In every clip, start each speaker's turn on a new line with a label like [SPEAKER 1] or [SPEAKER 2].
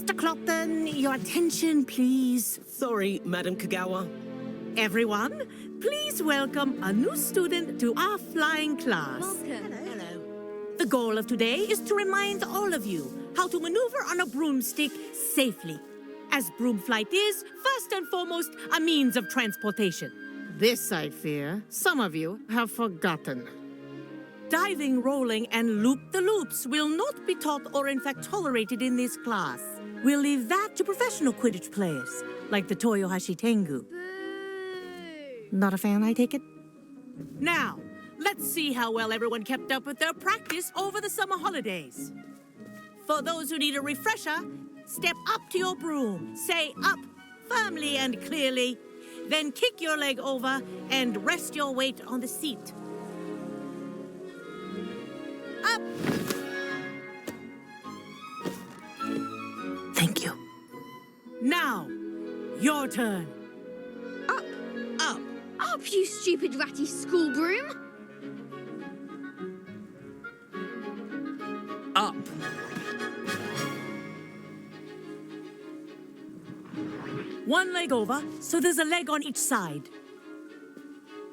[SPEAKER 1] Mr. Clopton, your attention, please.
[SPEAKER 2] Sorry, Madam Kagawa.
[SPEAKER 1] Everyone, please welcome a new student to our flying class.
[SPEAKER 3] Welcome.
[SPEAKER 2] Hello.
[SPEAKER 1] The goal of today is to remind all of you how to maneuver on a broomstick safely, as broom flight is, first and foremost, a means of transportation.
[SPEAKER 4] This, I fear, some of you have forgotten.
[SPEAKER 1] Diving, rolling, and loop-the-loops will not be taught or in fact tolerated in this class. We'll leave that to professional Quidditch players, like the Toyohashi Tengu.
[SPEAKER 4] Not a fan, I take it?
[SPEAKER 1] Now, let's see how well everyone kept up with their practice over the summer holidays. For those who need a refresher, step up to your broom, say up firmly and clearly, then kick your leg over and rest your weight on the seat. Up! Thank you. Now, your turn.
[SPEAKER 3] Up.
[SPEAKER 2] Up.
[SPEAKER 3] Up, you stupid ratty school broom.
[SPEAKER 2] Up.
[SPEAKER 1] One leg over, so there's a leg on each side.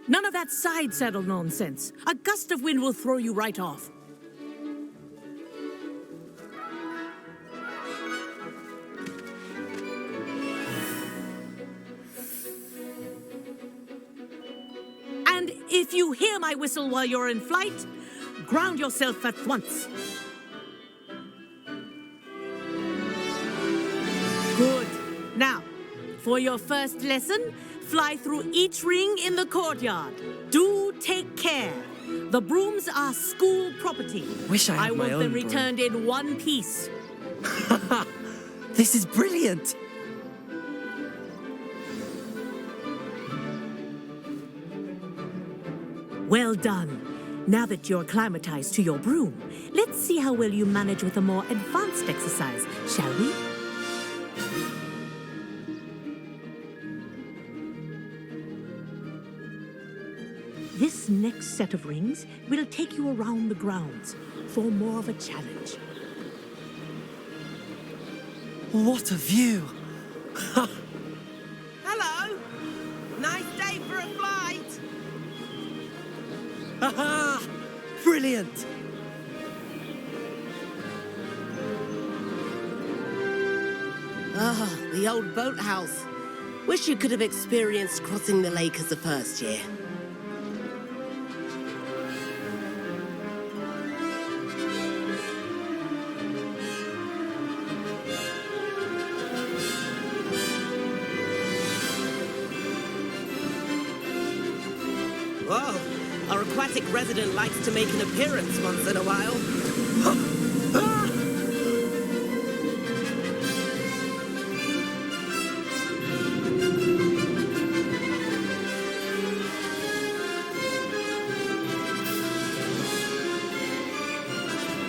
[SPEAKER 1] None of that side saddle nonsense. A gust of wind will throw you right off. And if you hear my whistle while you're in flight, ground yourself at once. Good. Now, for your first lesson, fly through each ring in the courtyard. Do take care. The brooms are school property.
[SPEAKER 5] Wish I had my
[SPEAKER 1] want
[SPEAKER 5] own
[SPEAKER 1] them
[SPEAKER 5] broom.
[SPEAKER 1] returned in one piece.
[SPEAKER 5] This is brilliant!
[SPEAKER 1] Well done. Now that you're acclimatized to your broom, let's see how well you manage with a more advanced exercise, shall we? This next set of rings will take you around the grounds for more of a challenge.
[SPEAKER 5] What a view!
[SPEAKER 2] Hello. Nice day for a flight.
[SPEAKER 5] Haha! Brilliant!
[SPEAKER 2] Ah, the old boathouse. Wish you could have experienced crossing the lake as a first year. Whoa, our aquatic resident likes to make an appearance once in a while.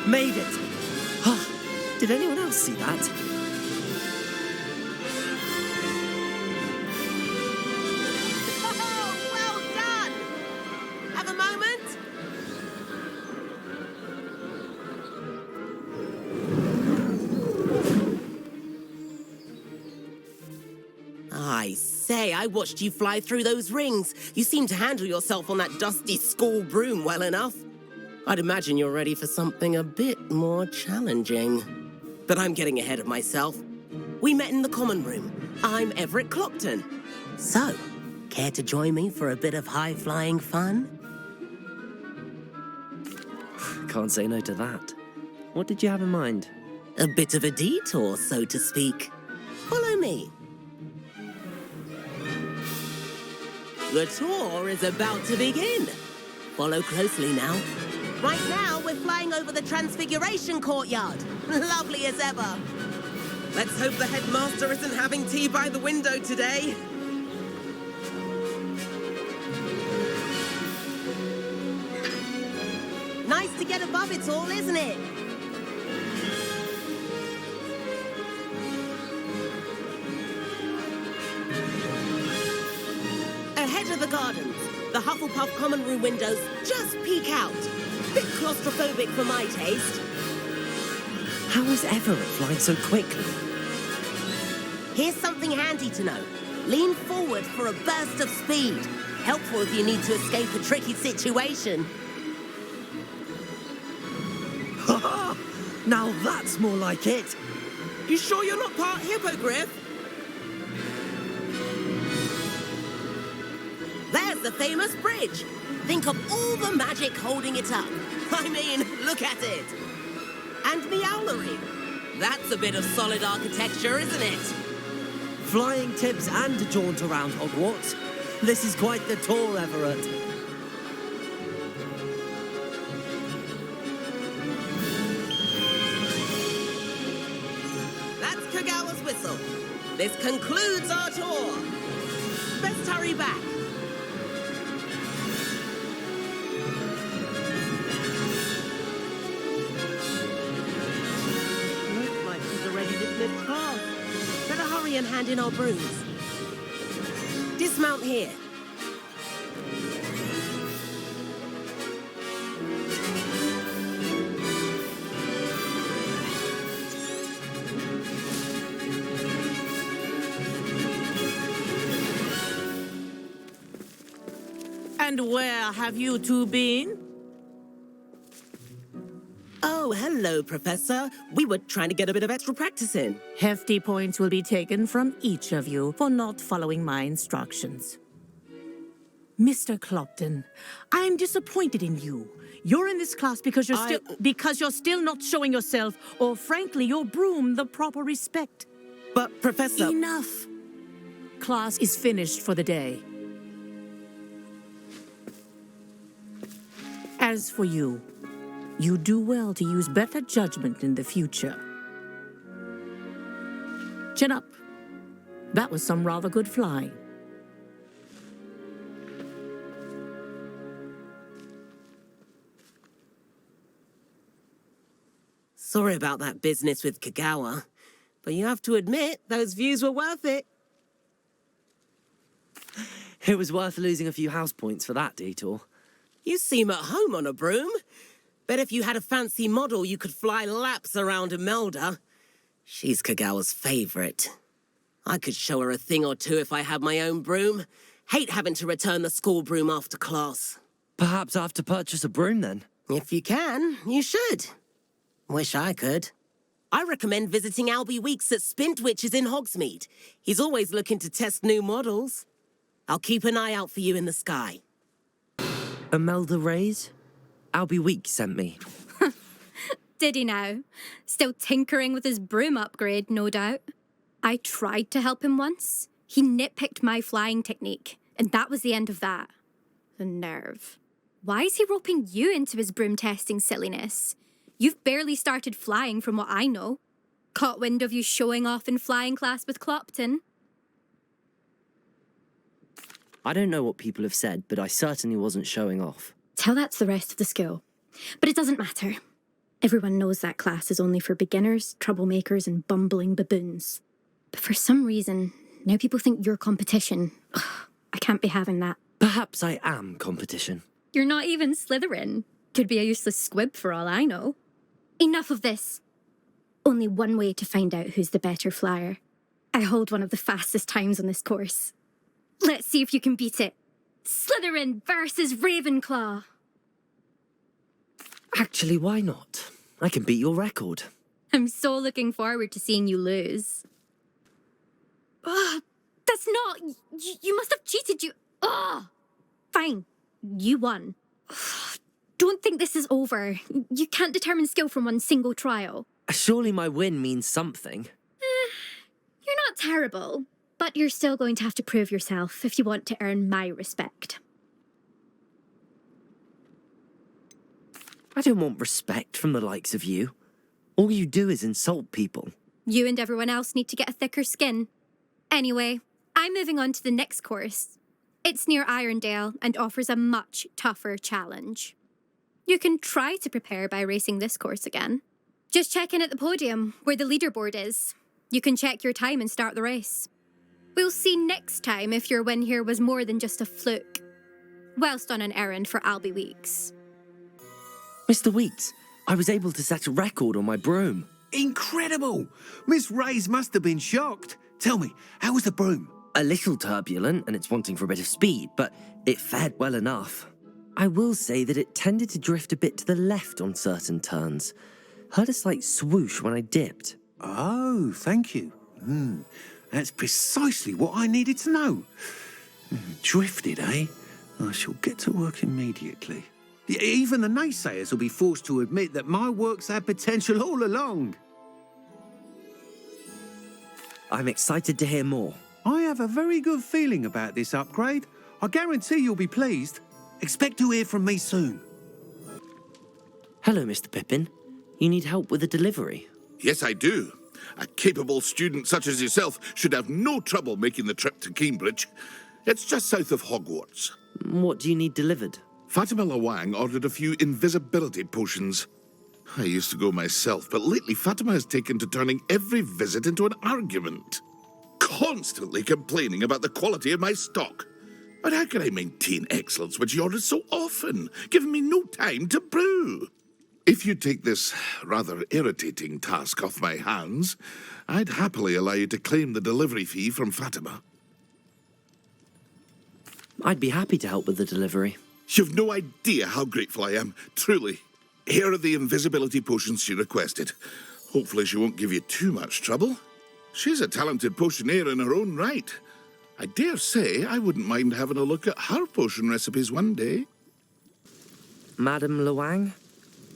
[SPEAKER 5] Made it! Did anyone else see that?
[SPEAKER 2] Oh, well done! Have a moment? I say, I watched you fly through those rings. You seem to handle yourself on that dusty school broom well enough. I'd imagine you're ready for something a bit more challenging. But I'm getting ahead of myself. We met in the common room. I'm Everett Clopton. So, care to join me for a bit of high-flying fun?
[SPEAKER 5] Can't say no to that. What did you have in mind?
[SPEAKER 2] A bit of a detour, so to speak. Follow me. The tour is about to begin. Follow closely now. Right now, we're flying over the Transfiguration Courtyard. Lovely as ever. Let's hope the headmaster isn't having tea by the window today. Nice to get above it all, isn't it? Ahead of the gardens, the Hufflepuff common room windows just peek out. Bit claustrophobic for my taste.
[SPEAKER 5] How is Everett flying so quickly?
[SPEAKER 2] Here's something handy to know. Lean forward for a burst of speed. Helpful if you need to escape a tricky situation.
[SPEAKER 5] Now that's more like it.
[SPEAKER 2] You sure you're not part hippogriff? There's the famous bridge. Think of all the magic holding it up. I mean, look at it. And the owlery. That's a bit of solid architecture, isn't it?
[SPEAKER 5] Flying tips and a jaunt around Hogwarts. This is quite the tour, Everett.
[SPEAKER 2] That's Kagawa's whistle. This concludes our tour. Best hurry back. Looks like she's already dismissed class. Better hurry and hand in our brooms. Dismount here.
[SPEAKER 1] And where have you two been?
[SPEAKER 2] Oh, hello, Professor. We were trying to get a bit of extra practice in.
[SPEAKER 1] Hefty points will be taken from each of you for not following my instructions. Mr. Clopton, I'm disappointed in you. You're in this class because you're still not showing yourself, or frankly, your broom the proper respect.
[SPEAKER 2] But, Professor...
[SPEAKER 1] Enough. Class is finished for the day. As for you, you do well to use better judgment in the future. Chin up. That was some rather good flying.
[SPEAKER 2] Sorry about that business with Kagawa, but you have to admit, those views were worth it.
[SPEAKER 5] It was worth losing a few house points for that detour.
[SPEAKER 2] You seem at home on a broom. Bet if you had a fancy model, you could fly laps around Imelda. She's Kagawa's favorite. I could show her a thing or two if I had my own broom. Hate having to return the school broom after class.
[SPEAKER 5] Perhaps I have to purchase a broom then.
[SPEAKER 2] If you can, you should. Wish I could. I recommend visiting Albie Weeks at Spintwitches in Hogsmeade. He's always looking to test new models. I'll keep an eye out for you in the sky.
[SPEAKER 5] Imelda Reyes? Albie Weeks sent me.
[SPEAKER 3] Did he now? Still tinkering with his broom upgrade, no doubt. I tried to help him once. He nitpicked my flying technique, and that was the end of that. The nerve. Why is he roping you into his broom testing silliness? You've barely started flying from what I know. Caught wind of you showing off in flying class with Clopton.
[SPEAKER 5] I don't know what people have said, but I certainly wasn't showing off.
[SPEAKER 3] Tell that to the rest of the school. But it doesn't matter. Everyone knows that class is only for beginners, troublemakers, and bumbling baboons. But for some reason, now people think you're competition. Ugh, I can't be having that.
[SPEAKER 5] Perhaps I am competition.
[SPEAKER 3] You're not even Slytherin. Could be a useless squib for all I know. Enough of this. Only one way to find out who's the better flyer. I hold one of the fastest times on this course. Let's see if you can beat it. Slytherin versus Ravenclaw.
[SPEAKER 5] Actually, why not? I can beat your record.
[SPEAKER 3] I'm so looking forward to seeing you lose. Ugh, that's not... You must have cheated, you... Ugh. Fine. You won. Ugh, don't think this is over. You can't determine skill from one single trial.
[SPEAKER 5] Surely my win means something.
[SPEAKER 3] You're not terrible, but you're still going to have to prove yourself if you want to earn my respect.
[SPEAKER 5] I don't want respect from the likes of you. All you do is insult people.
[SPEAKER 3] You and everyone else need to get a thicker skin. Anyway, I'm moving on to the next course. It's near Irondale and offers a much tougher challenge. You can try to prepare by racing this course again. Just check in at the podium, where the leaderboard is. You can check your time and start the race. We'll see next time if your win here was more than just a fluke. Whilst on an errand for Albie Weeks.
[SPEAKER 5] Mr. Weeks, I was able to set a record on my broom.
[SPEAKER 6] Incredible! Miss Reyes must have been shocked. Tell me, how was the broom?
[SPEAKER 5] A little turbulent, and it's wanting for a bit of speed, but it fared well enough. I will say that it tended to drift a bit to the left on certain turns. Heard a slight swoosh when I dipped.
[SPEAKER 6] Oh, thank you. That's precisely what I needed to know. Drifted, eh? I shall get to work immediately. Even the naysayers will be forced to admit that my work's had potential all along.
[SPEAKER 5] I'm excited to hear more.
[SPEAKER 6] I have a very good feeling about this upgrade. I guarantee you'll be pleased. Expect to hear from me soon.
[SPEAKER 5] Hello, Mr. Pippin. You need help with a delivery?
[SPEAKER 7] Yes, I do. A capable student such as yourself should have no trouble making the trip to Cambridge. It's just south of Hogwarts.
[SPEAKER 5] What do you need delivered?
[SPEAKER 7] Fatima Lawang ordered a few invisibility potions. I used to go myself, but lately Fatima has taken to turning every visit into an argument. Constantly complaining about the quality of my stock. But how can I maintain excellence when she orders so often, giving me no time to brew? If you take this rather irritating task off my hands, I'd happily allow you to claim the delivery fee from Fatima.
[SPEAKER 5] I'd be happy to help with the delivery.
[SPEAKER 7] You've no idea how grateful I am, truly. Here are the invisibility potions she requested. Hopefully she won't give you too much trouble. She's a talented potioneer in her own right. I dare say I wouldn't mind having a look at her potion recipes one day.
[SPEAKER 5] Madam Lawang,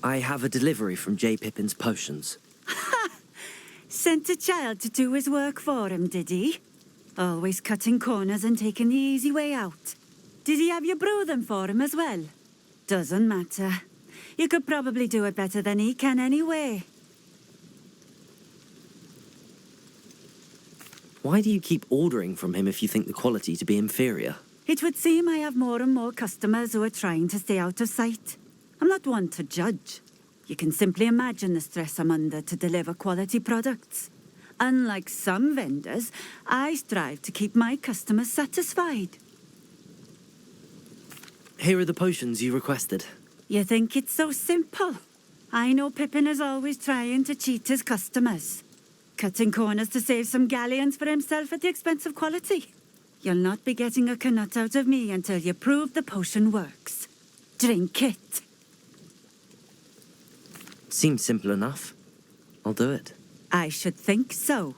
[SPEAKER 5] I have a delivery from J. Pippin's Potions.
[SPEAKER 8] Sent a child to do his work for him, did he? Always cutting corners and taking the easy way out. Did he have you brew them for him as well? Doesn't matter. You could probably do it better than he can anyway.
[SPEAKER 5] Why do you keep ordering from him if you think the quality to be inferior?
[SPEAKER 8] It would seem I have more and more customers who are trying to stay out of sight. I'm not one to judge. You can simply imagine the stress I'm under to deliver quality products. Unlike some vendors, I strive to keep my customers satisfied.
[SPEAKER 5] Here are the potions you requested.
[SPEAKER 8] You think it's so simple? I know Pippin is always trying to cheat his customers. Cutting corners to save some galleons for himself at the expense of quality. You'll not be getting a canut out of me until you prove the potion works. Drink it.
[SPEAKER 5] Seems simple enough. I'll do it.
[SPEAKER 8] I should think so.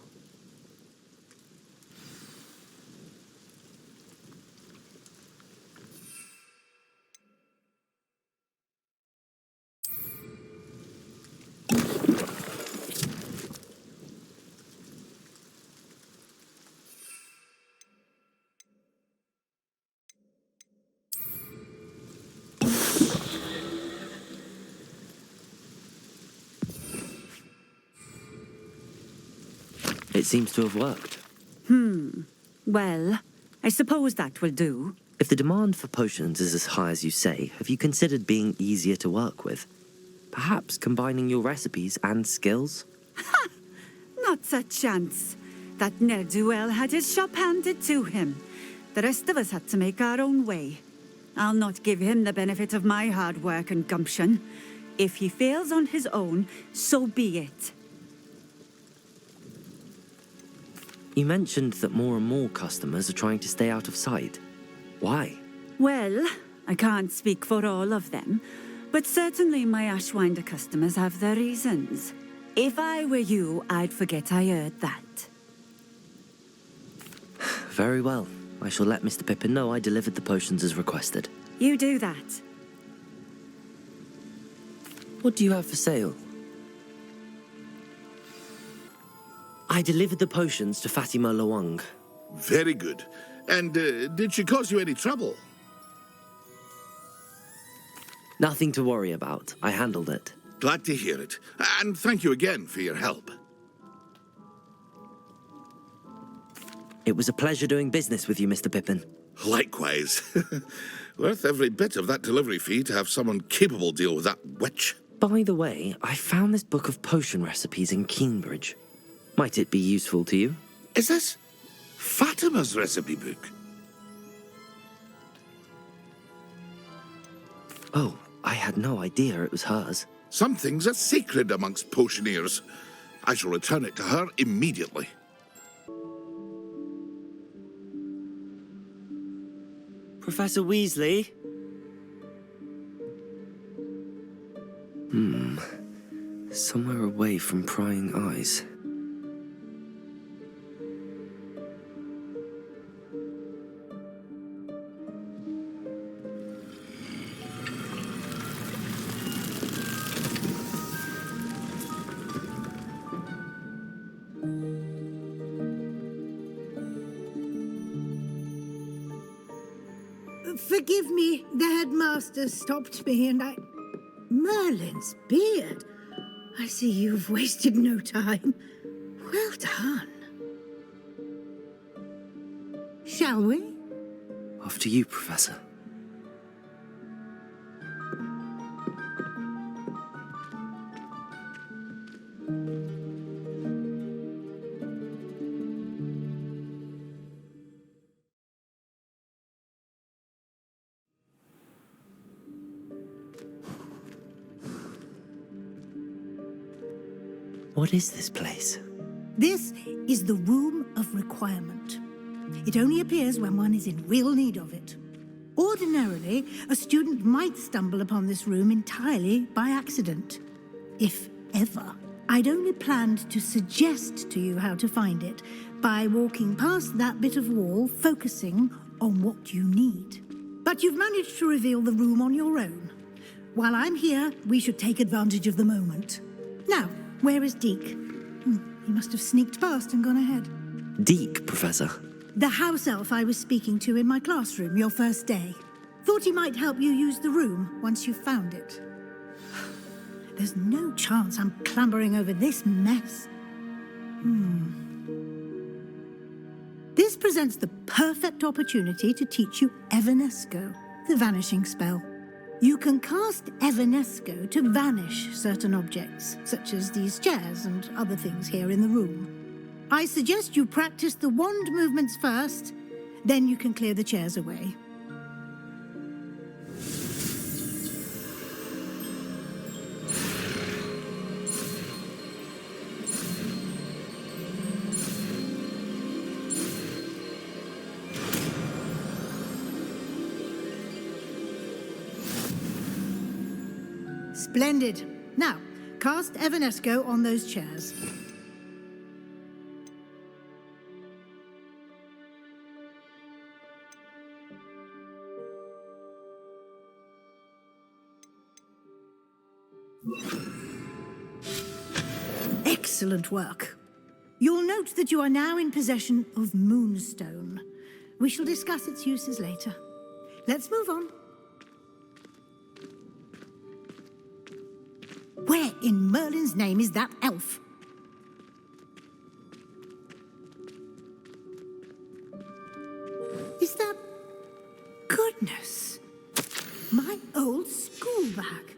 [SPEAKER 5] It seems to have worked.
[SPEAKER 8] Well, I suppose that will do.
[SPEAKER 5] If the demand for potions is as high as you say, have you considered being easier to work with? Perhaps combining your recipes and skills?
[SPEAKER 8] Not a chance. That ne'er-do-well had his shop handed to him. The rest of us had to make our own way. I'll not give him the benefit of my hard work and gumption. If he fails on his own, so be it.
[SPEAKER 5] You mentioned that more and more customers are trying to stay out of sight. Why?
[SPEAKER 8] Well, I can't speak for all of them, but certainly my Ashwinder customers have their reasons. If I were you, I'd forget I heard that.
[SPEAKER 5] Very well. I shall let Mr. Pippin know I delivered the potions as requested.
[SPEAKER 8] You do that.
[SPEAKER 5] What do you have for sale? I delivered the potions to Fatima Lawang.
[SPEAKER 7] Very good. And did she cause you any trouble?
[SPEAKER 5] Nothing to worry about. I handled it.
[SPEAKER 7] Glad to hear it. And thank you again for your help.
[SPEAKER 5] It was a pleasure doing business with you, Mr. Pippin.
[SPEAKER 7] Likewise. Worth every bit of that delivery fee to have someone capable deal with that witch.
[SPEAKER 5] By the way, I found this book of potion recipes in Cambridge. Might it be useful to you?
[SPEAKER 7] Is this Fatima's recipe book?
[SPEAKER 5] Oh, I had no idea it was hers.
[SPEAKER 7] Some things are sacred amongst potioneers. I shall return it to her immediately.
[SPEAKER 2] Professor Weasley?
[SPEAKER 5] Somewhere away from prying eyes.
[SPEAKER 9] Forgive me, the headmaster stopped me and Merlin's beard. I see you've wasted no time. Well done. Shall we?
[SPEAKER 5] After you, Professor. What is this place?
[SPEAKER 9] This is the Room of Requirement. It only appears when one is in real need of it. Ordinarily, a student might stumble upon this room entirely by accident. If ever. I'd only planned to suggest to you how to find it by walking past that bit of wall, focusing on what you need. But you've managed to reveal the room on your own. While I'm here, we should take advantage of the moment. Now, where is Deke? He must have sneaked past and gone ahead.
[SPEAKER 5] Deke, Professor.
[SPEAKER 9] The house elf I was speaking to in my classroom your first day. Thought he might help you use the room once you found it. There's no chance I'm clambering over this mess. This presents the perfect opportunity to teach you Evanesco, the vanishing spell. You can cast Evanesco to vanish certain objects, such as these chairs and other things here in the room. I suggest you practice the wand movements first, then you can clear the chairs away. Splendid. Now, cast Evanesco on those chairs. Excellent work. You'll note that you are now in possession of Moonstone. We shall discuss its uses later. Let's move on. Where in Merlin's name is that elf? Is that... Goodness! My old school bag.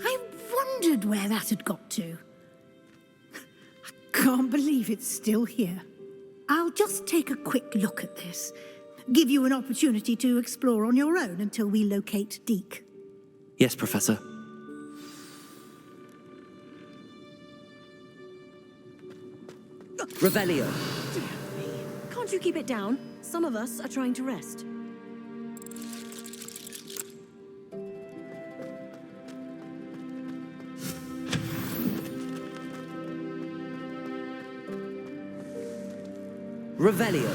[SPEAKER 9] I wondered where that had got to. I can't believe it's still here. I'll just take a quick look at this. Give you an opportunity to explore on your own until we locate Deke.
[SPEAKER 5] Yes, Professor. Revelio.
[SPEAKER 10] Can't you keep it down? Some of us are trying to rest.
[SPEAKER 5] Revelio.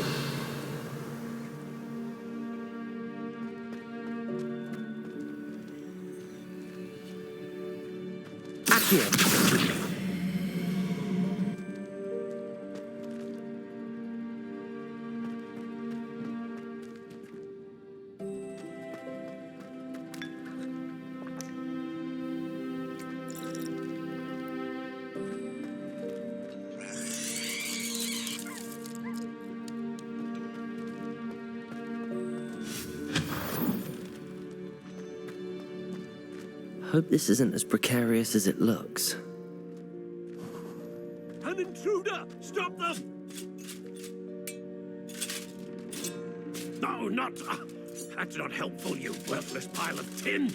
[SPEAKER 5] Accio. Hope this isn't as precarious as it looks.
[SPEAKER 11] An intruder! Stop them! No, not... that's not helpful, you worthless pile of tin!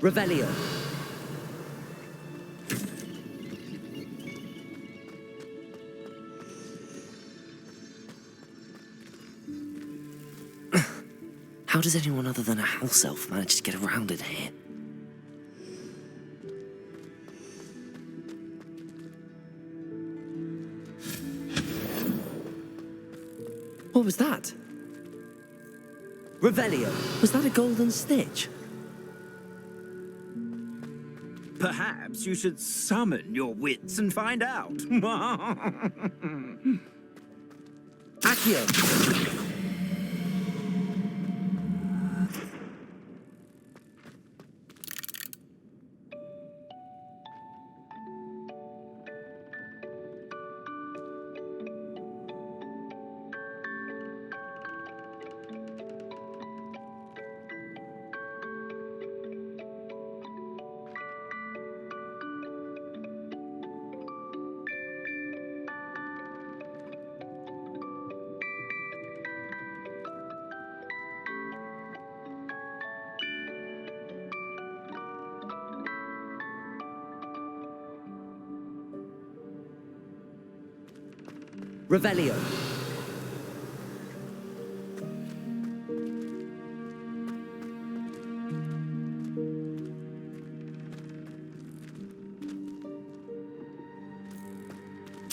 [SPEAKER 5] Revelio. How does anyone other than a house elf manage to get around in here? What was that? Revelio. Was that a golden stitch?
[SPEAKER 12] Perhaps you should summon your wits and find out.
[SPEAKER 5] Accio. Revelio.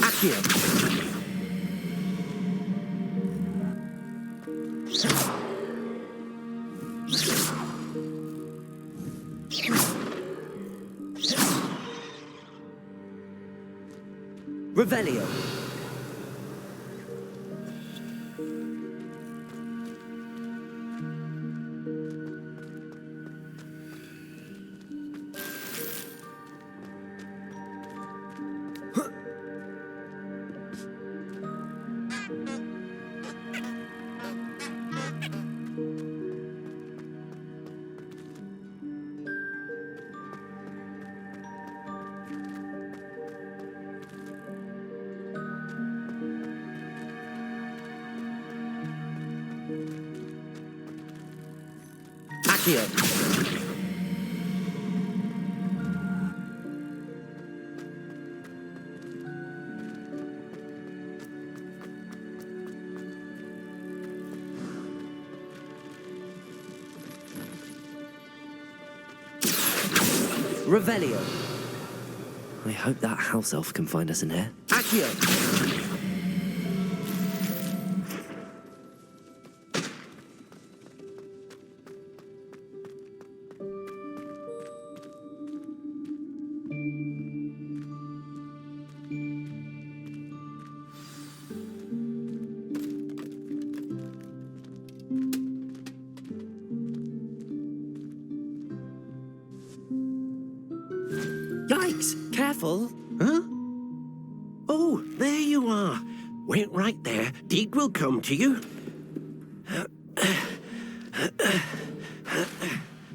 [SPEAKER 5] Accio. Revelio. Accio. Revelio. I hope that house elf can find us in here. Accio.
[SPEAKER 13] Yikes! Careful! Huh? Oh, there you are. Wait right there. Deek will come to you.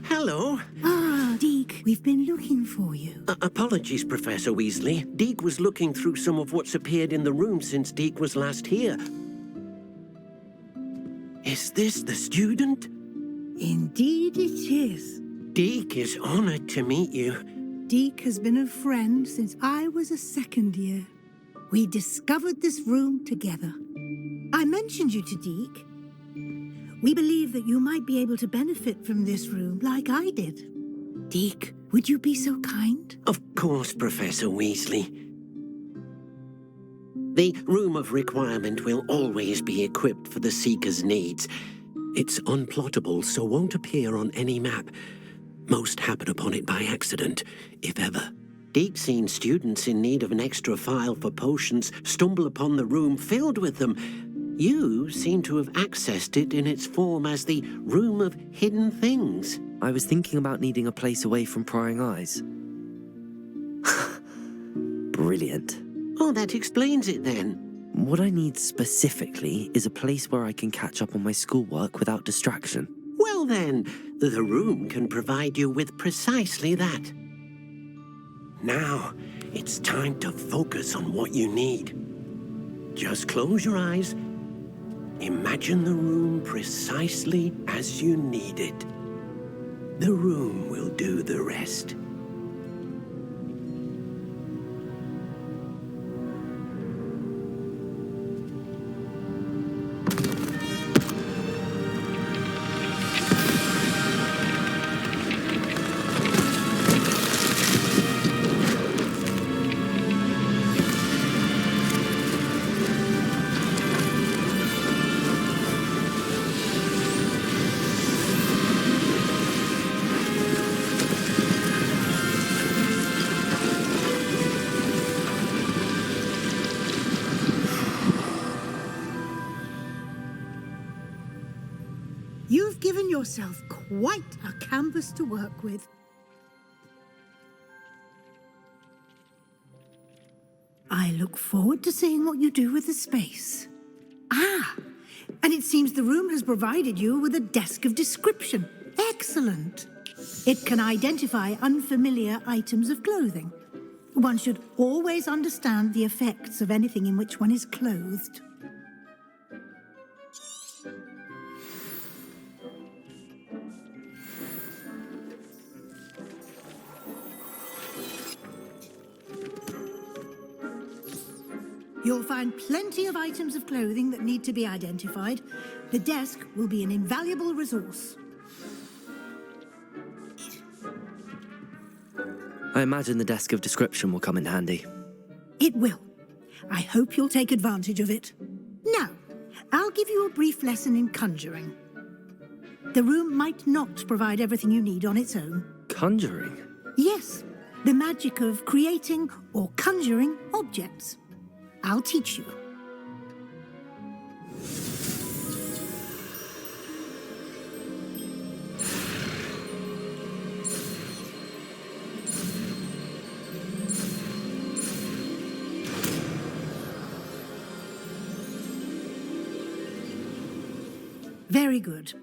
[SPEAKER 13] Hello.
[SPEAKER 9] Ah, Deek, we've been looking for you.
[SPEAKER 13] Apologies, Professor Weasley. Deek was looking through some of what's appeared in the room since Deek was last here. Is this the student?
[SPEAKER 9] Indeed it is.
[SPEAKER 13] Deek is honored to meet you.
[SPEAKER 9] Deek has been a friend since I was a second year. We discovered this room together. I mentioned you to Deek. We believe that you might be able to benefit from this room like I did. Deek, would you be so kind?
[SPEAKER 13] Of course, Professor Weasley. The Room of Requirement will always be equipped for the Seeker's needs. It's unplottable, so won't appear on any map. Most happen upon it by accident, if ever. Deek's seen students in need of an extra file for potions stumble upon the room filled with them. You seem to have accessed it in its form as the Room of Hidden Things.
[SPEAKER 5] I was thinking about needing a place away from prying eyes. Brilliant.
[SPEAKER 13] Oh, that explains it then.
[SPEAKER 5] What I need specifically is a place where I can catch up on my schoolwork without distraction.
[SPEAKER 13] Well then, the room can provide you with precisely that. Now, it's time to focus on what you need. Just close your eyes. Imagine the room precisely as you need it. The room will do the rest.
[SPEAKER 9] You've given yourself quite a canvas to work with. I look forward to seeing what you do with the space. Ah, and it seems the room has provided you with a desk of description. Excellent. It can identify unfamiliar items of clothing. One should always understand the effects of anything in which one is clothed. You'll find plenty of items of clothing that need to be identified. The desk will be an invaluable resource.
[SPEAKER 5] I imagine the desk of description will come in handy.
[SPEAKER 9] It will. I hope you'll take advantage of it. Now, I'll give you a brief lesson in conjuring. The room might not provide everything you need on its own.
[SPEAKER 5] Conjuring?
[SPEAKER 9] Yes, the magic of creating or conjuring objects. I'll teach you. Very good.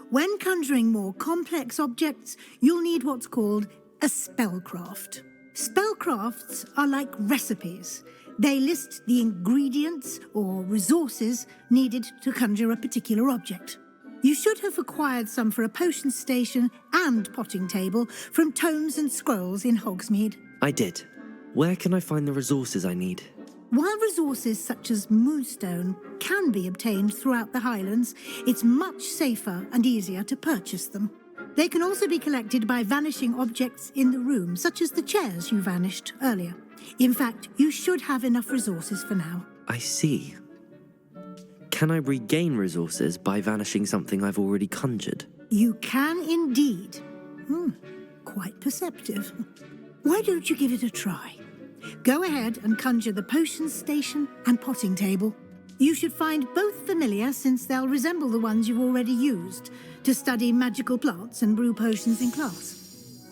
[SPEAKER 9] When conjuring more complex objects, you'll need what's called a spellcraft. Spellcrafts are like recipes. They list the ingredients or resources needed to conjure a particular object. You should have acquired some for a potion station and potting table from tomes and scrolls in Hogsmeade.
[SPEAKER 5] I did. Where can I find the resources I need?
[SPEAKER 9] While resources such as moonstone can be obtained throughout the Highlands, it's much safer and easier to purchase them. They can also be collected by vanishing objects in the room, such as the chairs you vanished earlier. In fact, you should have enough resources for now.
[SPEAKER 5] I see. Can I regain resources by vanishing something I've already conjured?
[SPEAKER 9] You can indeed. Quite perceptive. Why don't you give it a try? Go ahead and conjure the potion station and potting table. You should find both familiar, since they'll resemble the ones you've already used to study magical plants and brew potions in class.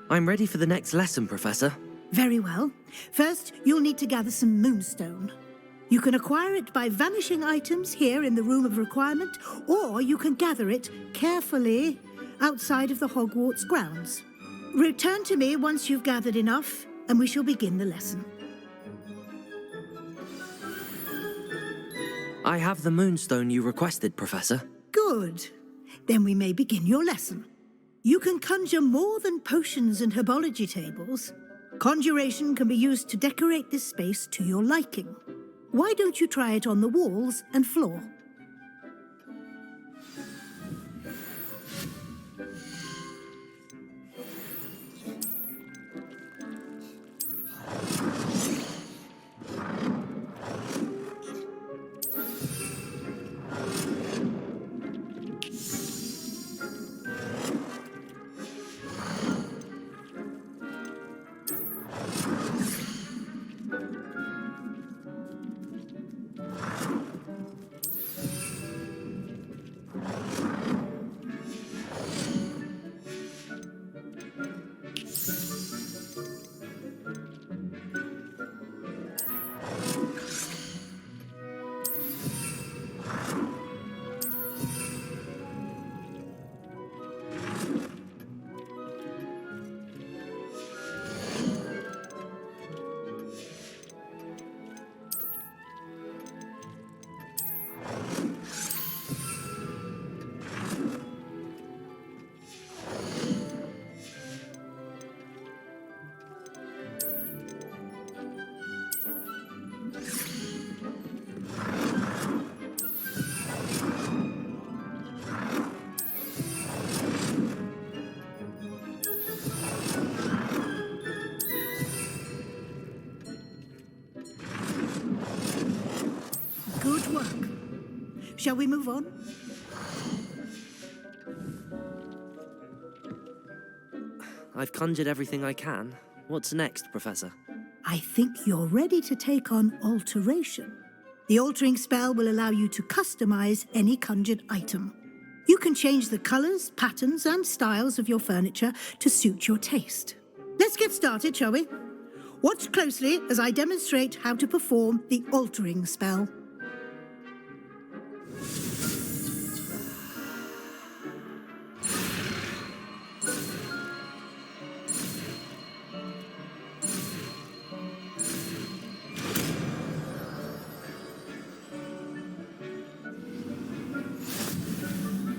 [SPEAKER 5] I'm ready for the next lesson, Professor.
[SPEAKER 9] Very well. First, you'll need to gather some moonstone. You can acquire it by vanishing items here in the Room of Requirement, or you can gather it carefully outside of the Hogwarts grounds. Return to me once you've gathered enough, and we shall begin the lesson.
[SPEAKER 5] I have the moonstone you requested, Professor.
[SPEAKER 9] Good. Then we may begin your lesson. You can conjure more than potions and herbology tables. Conjuration can be used to decorate this space to your liking. Why don't you try it on the walls and floor? Shall we move on?
[SPEAKER 5] I've conjured everything I can. What's next, Professor?
[SPEAKER 9] I think you're ready to take on alteration. The altering spell will allow you to customize any conjured item. You can change the colors, patterns, and styles of your furniture to suit your taste. Let's get started, shall we? Watch closely as I demonstrate how to perform the altering spell.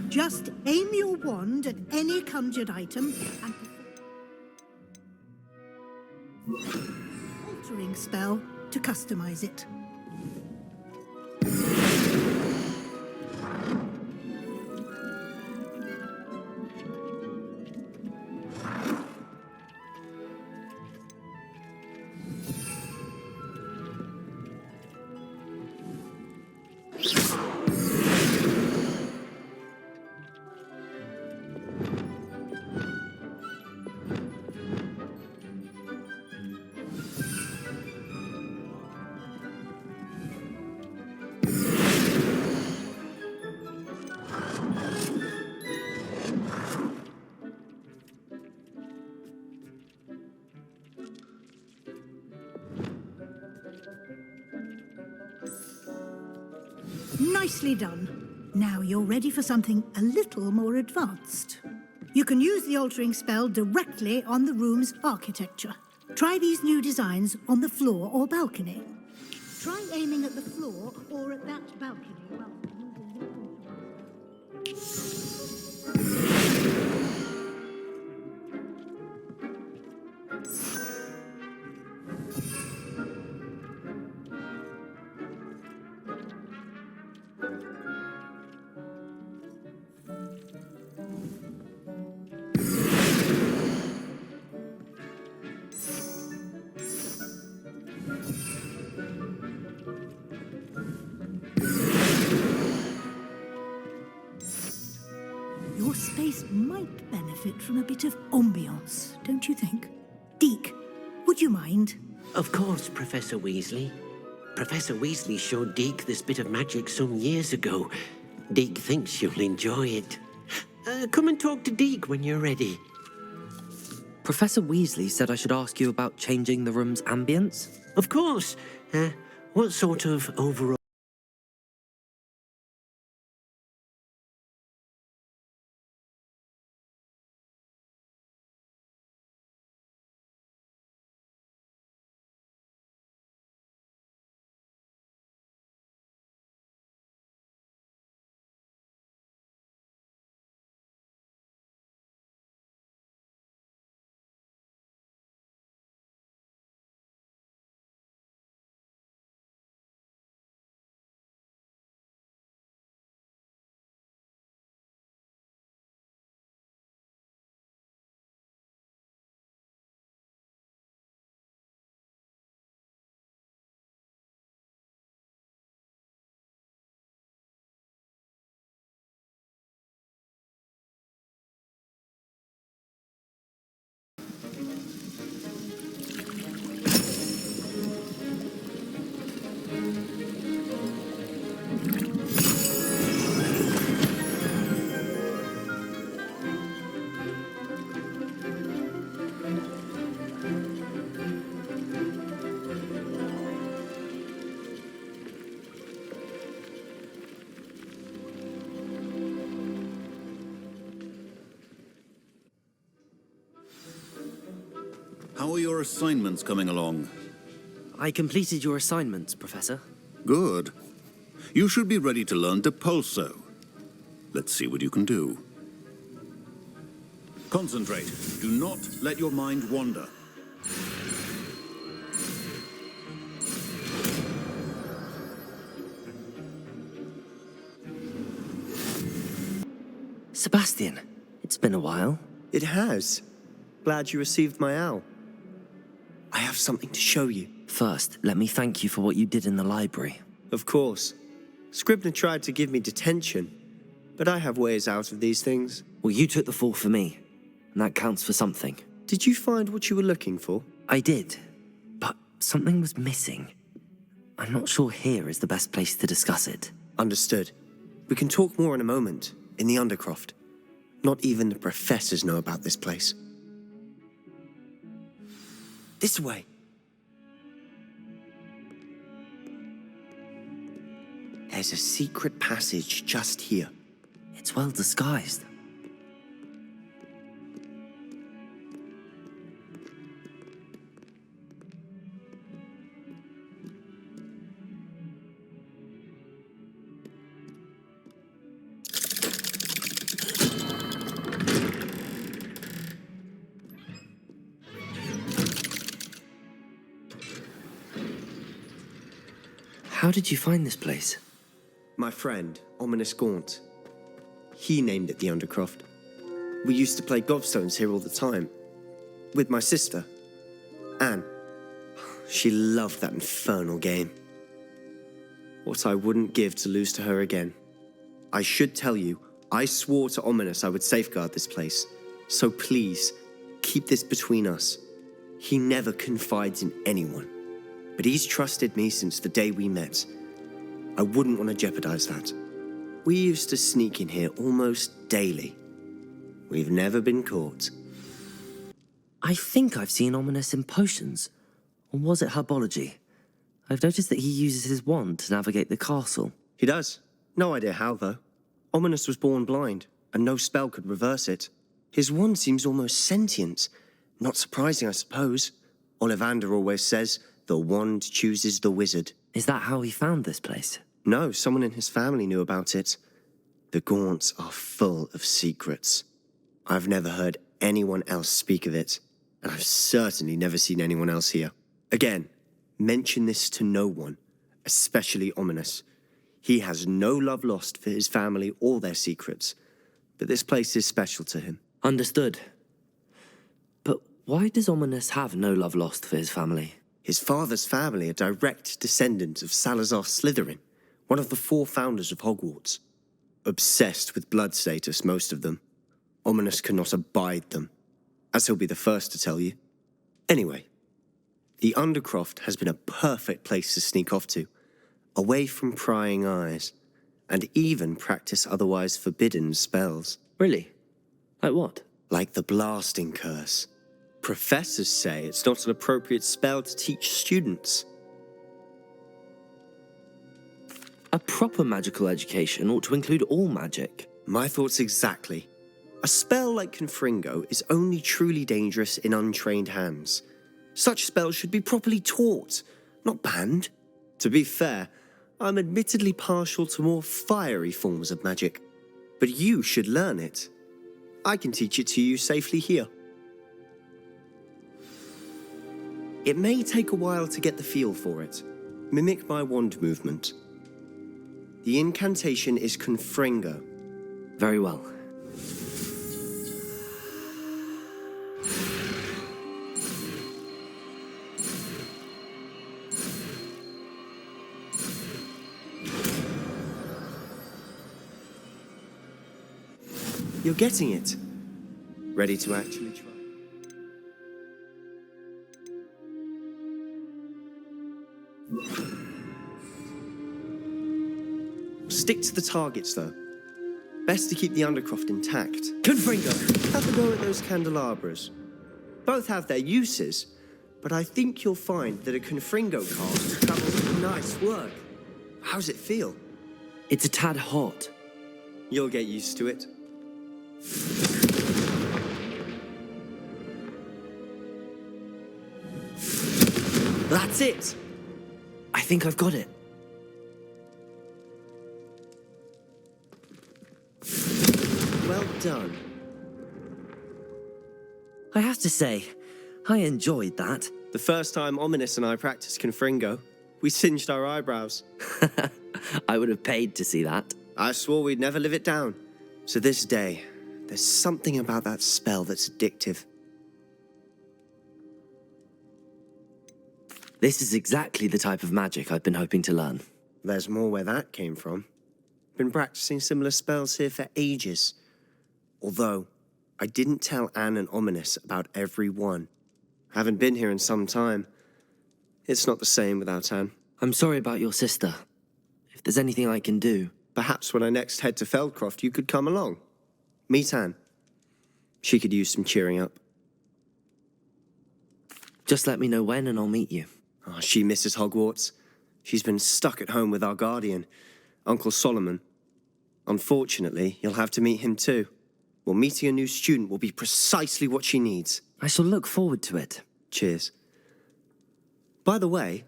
[SPEAKER 9] Just aim your wand at any conjured item and altering spell to customize it. Nicely done. Now you're ready for something a little more advanced. You can use the altering spell directly on the room's architecture. Try these new designs on the floor or balcony. Try aiming at the floor or at that balcony. Your space might benefit from a bit of ambiance, don't you think? Deke, would you mind?
[SPEAKER 13] Of course, Professor Weasley. Professor Weasley showed Deke this bit of magic some years ago. Deke thinks you'll enjoy it. Come and talk to Deke when you're ready.
[SPEAKER 5] Professor Weasley said I should ask you about changing the room's ambience?
[SPEAKER 13] Of course. What sort of overall...
[SPEAKER 14] How are your assignments coming along?
[SPEAKER 5] I completed your assignments, Professor.
[SPEAKER 14] Good. You should be ready to learn Depulso. Let's see what you can do. Concentrate. Do not let your mind wander.
[SPEAKER 5] Sebastian, it's been a while.
[SPEAKER 15] It has. Glad you received my owl. I have something to show you.
[SPEAKER 5] First, let me thank you for what you did in the library.
[SPEAKER 15] Of course. Scribner tried to give me detention, but I have ways out of these things.
[SPEAKER 5] Well, you took the fall for me, and that counts for something.
[SPEAKER 15] Did you find what you were looking for?
[SPEAKER 5] I did, but something was missing. I'm not sure here is the best place to discuss it.
[SPEAKER 15] Understood. We can talk more in a moment, in the Undercroft. Not even the professors know about this place. This way. There's a secret passage just here.
[SPEAKER 5] It's well disguised. How did you find this place?
[SPEAKER 15] My friend, Ominous Gaunt. He named it the Undercroft. We used to play gobstones here all the time. With my sister, Anne. She loved that infernal game. What I wouldn't give to lose to her again. I should tell you, I swore to Ominous I would safeguard this place. So please, keep this between us. He never confides in anyone. But he's trusted me since the day we met. I wouldn't want to jeopardize that. We used to sneak in here almost daily. We've never been caught.
[SPEAKER 5] I think I've seen Ominous in potions. Or was it herbology? I've noticed that he uses his wand to navigate the castle.
[SPEAKER 15] He does. No idea how, though. Ominous was born blind, and no spell could reverse it. His wand seems almost sentient. Not surprising, I suppose. Ollivander always says, the wand chooses the wizard.
[SPEAKER 5] Is that how he found this place?
[SPEAKER 15] No, someone in his family knew about it. The Gaunts are full of secrets. I've never heard anyone else speak of it, and I've certainly never seen anyone else here. Again, mention this to no one, especially Ominous. He has no love lost for his family or their secrets, but this place is special to him.
[SPEAKER 5] Understood. But why does Ominous have no love lost for his family?
[SPEAKER 15] His father's family are direct descendants of Salazar Slytherin, one of the 4 founders of Hogwarts. Obsessed with blood status, most of them. Ominous cannot abide them, as he'll be the first to tell you. Anyway, the Undercroft has been a perfect place to sneak off to, away from prying eyes, and even practice otherwise forbidden spells.
[SPEAKER 5] Really? Like what?
[SPEAKER 15] Like the blasting curse. Professors say it's not an appropriate spell to teach students.
[SPEAKER 5] A proper magical education ought to include all magic.
[SPEAKER 15] My thoughts exactly. A spell like Confringo is only truly dangerous in untrained hands. Such spells should be properly taught, not banned. To be fair, I'm admittedly partial to more fiery forms of magic. But you should learn it. I can teach it to you safely here. It may take a while to get the feel for it. Mimic my wand movement. The incantation is Confringo.
[SPEAKER 5] Very well.
[SPEAKER 15] You're getting it. Ready to actually try? Stick to the targets, though. Best to keep the Undercroft intact.
[SPEAKER 5] Confringo!
[SPEAKER 15] Have a go at those candelabras. Both have their uses, but I think you'll find that a Confringo cast travels nice work. How's it feel?
[SPEAKER 5] It's a tad hot.
[SPEAKER 15] You'll get used to it.
[SPEAKER 5] That's it! I think I've got it.
[SPEAKER 15] Well done.
[SPEAKER 5] I have to say, I enjoyed that.
[SPEAKER 15] The first time Ominous and I practiced Confringo, we singed our eyebrows.
[SPEAKER 5] I would have paid to see that.
[SPEAKER 15] I swore we'd never live it down. To this day, there's something about that spell that's addictive.
[SPEAKER 5] This is exactly the type of magic I've been hoping to learn.
[SPEAKER 15] There's more where that came from. Been practicing similar spells here for ages. Although, I didn't tell Anne and Ominous about every one. Haven't been here in some time. It's not the same without Anne.
[SPEAKER 5] I'm sorry about your sister. If there's anything I can do...
[SPEAKER 15] Perhaps when I next head to Feldcroft, you could come along. Meet Anne. She could use some cheering up.
[SPEAKER 5] Just let me know when and I'll meet you.
[SPEAKER 15] Oh, she misses Hogwarts. She's been stuck at home with our guardian, Uncle Solomon. Unfortunately, you'll have to meet him too. Well, meeting a new student will be precisely what she needs.
[SPEAKER 5] I shall look forward to it.
[SPEAKER 15] Cheers. By the way,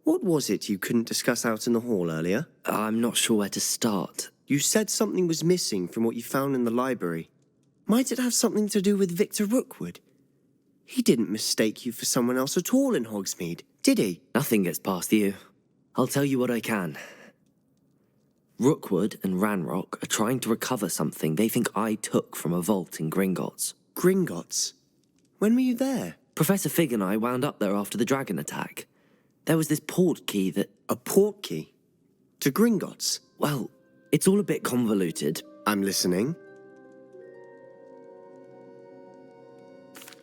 [SPEAKER 15] what was it you couldn't discuss out in the hall earlier?
[SPEAKER 5] I'm not sure where to start.
[SPEAKER 15] You said something was missing from what you found in the library. Might it have something to do with Victor Rookwood? He didn't mistake you for someone else at all in Hogsmeade, did he?
[SPEAKER 5] Nothing gets past you. I'll tell you what I can. Rookwood and Ranrock are trying to recover something they think I took from a vault in Gringotts.
[SPEAKER 15] Gringotts? When were you there?
[SPEAKER 5] Professor Fig and I wound up there after the dragon attack. There was this port key that...
[SPEAKER 15] A port key? To Gringotts?
[SPEAKER 5] Well, it's all a bit convoluted.
[SPEAKER 15] I'm listening.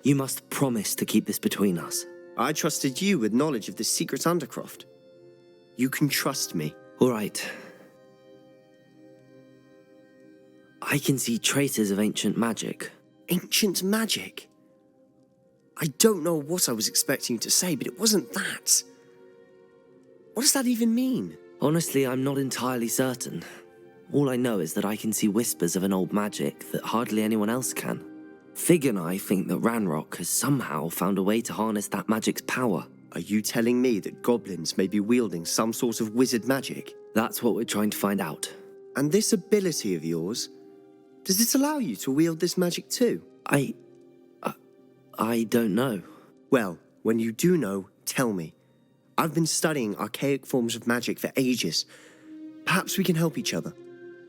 [SPEAKER 5] You must promise to keep this between us.
[SPEAKER 15] I trusted you with knowledge of the secret Undercroft. You can trust me.
[SPEAKER 5] All right. I can see traces of ancient magic.
[SPEAKER 15] Ancient magic? I don't know what I was expecting you to say, but it wasn't that. What does that even mean?
[SPEAKER 5] Honestly, I'm not entirely certain. All I know is that I can see whispers of an old magic that hardly anyone else can. Fig and I think that Ranrock has somehow found a way to harness that magic's power.
[SPEAKER 15] Are you telling me that goblins may be wielding some sort of wizard magic?
[SPEAKER 5] That's what we're trying to find out.
[SPEAKER 15] And this ability of yours, does it allow you to wield this magic too?
[SPEAKER 5] I don't know.
[SPEAKER 15] Well, when you do know, tell me. I've been studying archaic forms of magic for ages. Perhaps we can help each other.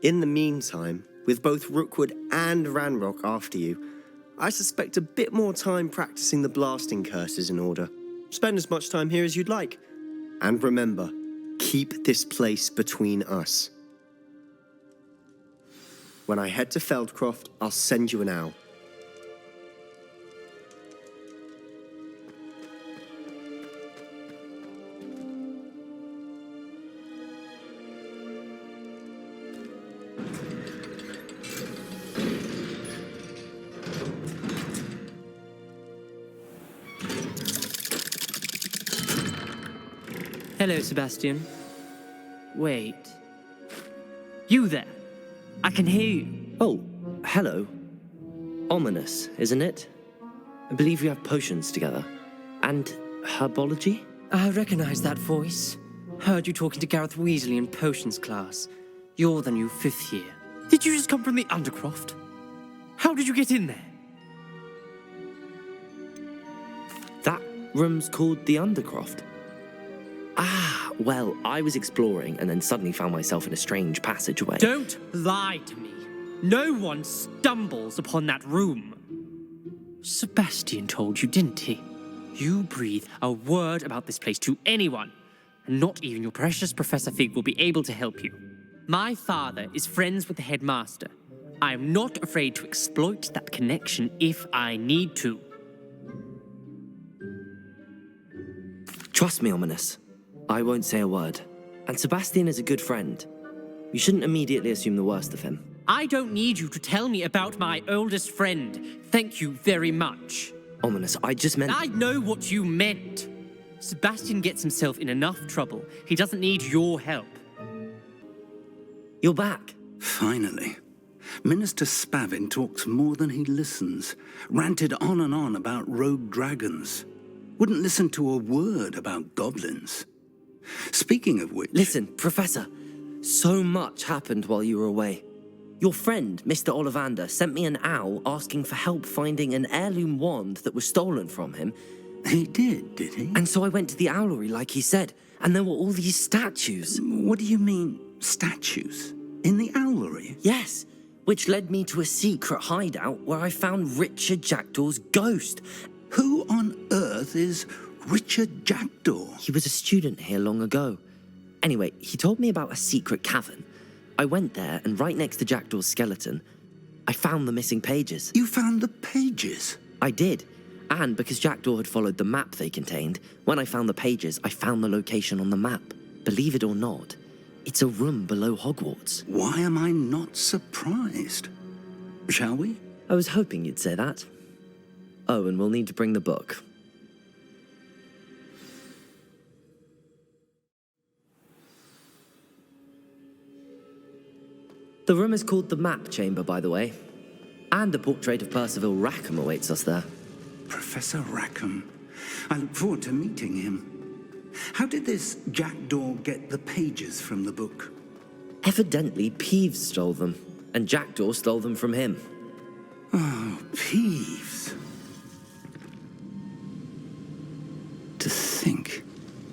[SPEAKER 15] In the meantime, with both Rookwood and Ranrock after you, I suspect a bit more time practicing the blasting curses in order. Spend as much time here as you'd like. And remember, keep this place between us. When I head to Feldcroft, I'll send you an owl.
[SPEAKER 16] Hello, Sebastian. Wait. You there? I can hear you.
[SPEAKER 5] Oh, hello. Ominous, isn't it? I believe we have potions together. And herbology?
[SPEAKER 16] I recognize that voice. Heard you talking to Gareth Weasley in potions class. You're the new 5th year. Did you just come from the Undercroft? How did you get in there?
[SPEAKER 5] That room's called the Undercroft. Ah, well, I was exploring and then suddenly found myself in a strange passageway.
[SPEAKER 16] Don't lie to me. No one stumbles upon that room. Sebastian told you, didn't he? You breathe a word about this place to anyone, and not even your precious Professor Fig will be able to help you. My father is friends with the headmaster. I am not afraid to exploit that connection if I need to.
[SPEAKER 5] Trust me, Ominous. I won't say a word. And Sebastian is a good friend. You shouldn't immediately assume the worst of him.
[SPEAKER 16] I don't need you to tell me about my oldest friend. Thank you very much.
[SPEAKER 5] Ominous, I just meant...
[SPEAKER 16] I know what you meant. Sebastian gets himself in enough trouble. He doesn't need your help.
[SPEAKER 5] You're back.
[SPEAKER 6] Finally. Minister Spavin talks more than he listens. Ranted on and on about rogue dragons. Wouldn't listen to a word about goblins. Speaking of which...
[SPEAKER 5] Listen, Professor. So much happened while you were away. Your friend, Mr. Ollivander, sent me an owl asking for help finding an heirloom wand that was stolen from him.
[SPEAKER 6] He did he?
[SPEAKER 5] And so I went to the owlery like he said, and there were all these statues.
[SPEAKER 6] What do you mean, statues? In the owlery?
[SPEAKER 5] Yes, which led me to a secret hideout where I found Richard Jackdaw's ghost.
[SPEAKER 6] Who on earth is Richard Jackdaw?
[SPEAKER 5] He was a student here long ago. Anyway, he told me about a secret cavern. I went there, and right next to Jackdaw's skeleton, I found the missing pages.
[SPEAKER 6] You found the pages?
[SPEAKER 5] I did. And because Jackdaw had followed the map they contained, when I found the pages, I found the location on the map. Believe it or not, it's a room below Hogwarts.
[SPEAKER 6] Why am I not surprised? Shall we?
[SPEAKER 5] I was hoping you'd say that. Oh, and we'll need to bring the book. The room is called the Map Chamber, by the way. And a portrait of Percival Rackham awaits us there.
[SPEAKER 6] Professor Rackham. I look forward to meeting him. How did this Jackdaw get the pages from the book?
[SPEAKER 5] Evidently, Peeves stole them, and Jackdaw stole them from him.
[SPEAKER 6] Oh, Peeves. To think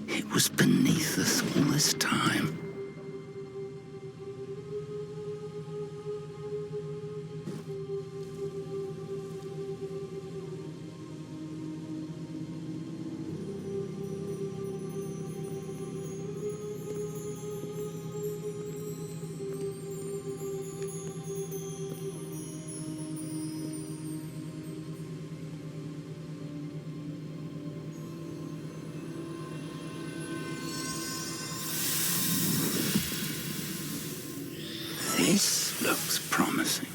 [SPEAKER 6] it was beneath us all this time. This looks promising.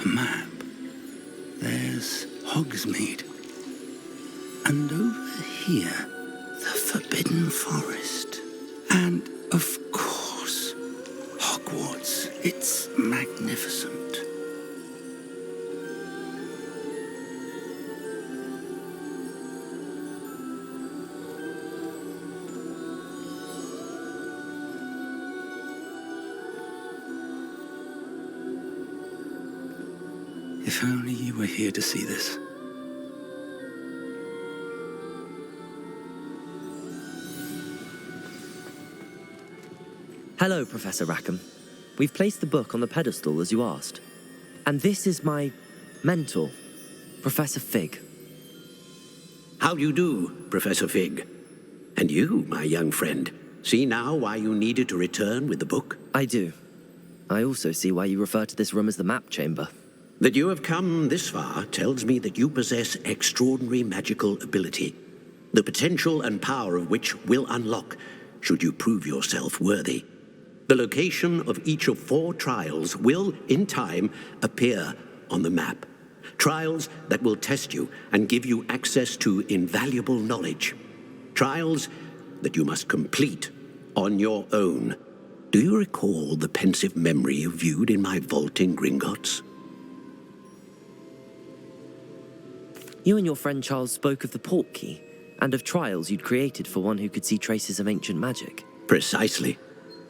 [SPEAKER 6] A map. There's Hogsmeade. And over here, the Forbidden Forest. And, of course, Hogwarts. It's magnificent. If only you were here to see this.
[SPEAKER 5] Hello, Professor Rackham. We've placed the book on the pedestal as you asked. And this is my mentor, Professor Fig.
[SPEAKER 13] How do you do, Professor Fig? And you, my young friend, see now why you needed to return with the book?
[SPEAKER 5] I do. I also see why you refer to this room as the Map Chamber.
[SPEAKER 13] That you have come this far tells me that you possess extraordinary magical ability, the potential and power of which will unlock should you prove yourself worthy. The location of each of 4 trials will, in time, appear on the map. Trials that will test you and give you access to invaluable knowledge. Trials that you must complete on your own. Do you recall the pensive memory you viewed in my vault in Gringotts?
[SPEAKER 5] You and your friend Charles spoke of the Portkey and of trials you'd created for one who could see traces of ancient magic.
[SPEAKER 13] Precisely.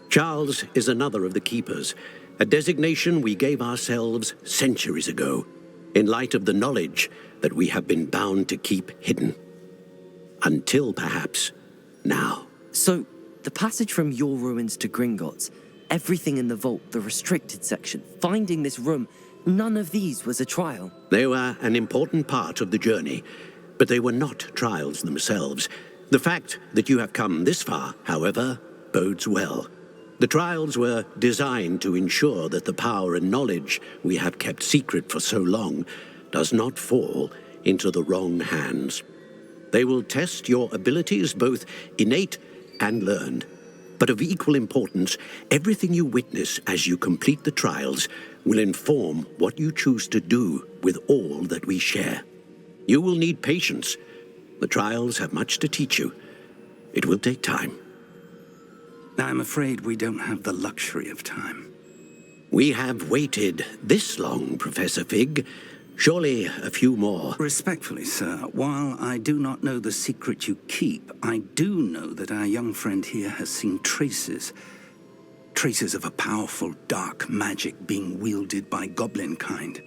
[SPEAKER 13] Charles is another of the Keepers, a designation we gave ourselves centuries ago, in light of the knowledge that we have been bound to keep hidden. Until, perhaps, now.
[SPEAKER 5] So, the passage from your ruins to Gringotts, everything in the vault, the restricted section, finding this room, none of these was a trial.
[SPEAKER 13] They were an important part of the journey, but they were not trials themselves. The fact that you have come this far, however, bodes well. The trials were designed to ensure that the power and knowledge we have kept secret for so long does not fall into the wrong hands. They will test your abilities, both innate and learned. But of equal importance, everything you witness as you complete the trials will inform what you choose to do with all that we share. You will need patience. The trials have much to teach you. It will take time.
[SPEAKER 6] I'm afraid we don't have the luxury of time.
[SPEAKER 13] We have waited this long, Professor Fig. Surely a few more.
[SPEAKER 17] Respectfully, sir, while I do not know the secret you keep, I do know that our young friend here has seen traces. Traces of a powerful dark magic being wielded by goblin kind.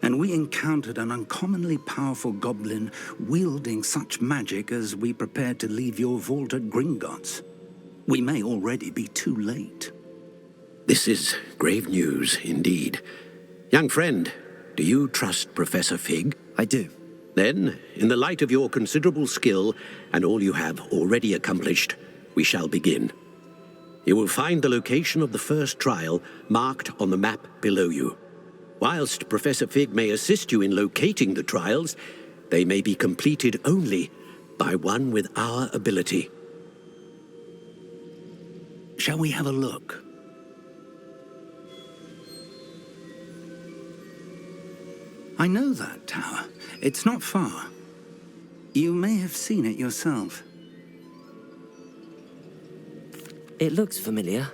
[SPEAKER 17] And we encountered an uncommonly powerful goblin wielding such magic as we prepared to leave your vault at Gringotts. We may already be too late.
[SPEAKER 13] This is grave news indeed. Young friend, do you trust Professor Fig?
[SPEAKER 5] I do.
[SPEAKER 13] Then, in the light of your considerable skill and all you have already accomplished, we shall begin. You will find the location of the first trial marked on the map below you. Whilst Professor Fig may assist you in locating the trials, they may be completed only by one with our ability.
[SPEAKER 17] Shall we have a look? I know that tower. It's not far. You may have seen it yourself.
[SPEAKER 5] It looks familiar.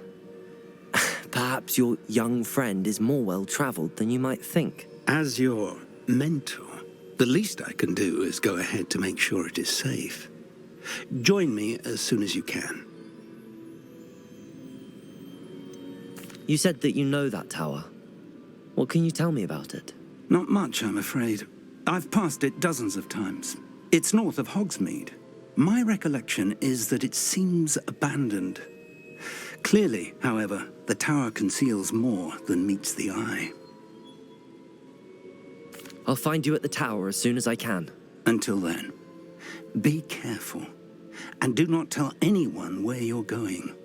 [SPEAKER 5] Perhaps your young friend is more well-traveled than you might think.
[SPEAKER 17] As your mentor, the least I can do is go ahead to make sure it is safe. Join me as soon as you can.
[SPEAKER 5] You said that you know that tower. What can you tell me about it?
[SPEAKER 17] Not much, I'm afraid. I've passed it dozens of times. It's north of Hogsmeade. My recollection is that it seems abandoned. Clearly, however, the tower conceals more than meets the eye.
[SPEAKER 5] I'll find you at the tower as soon as I can.
[SPEAKER 17] Until then, be careful, and do not tell anyone where you're going.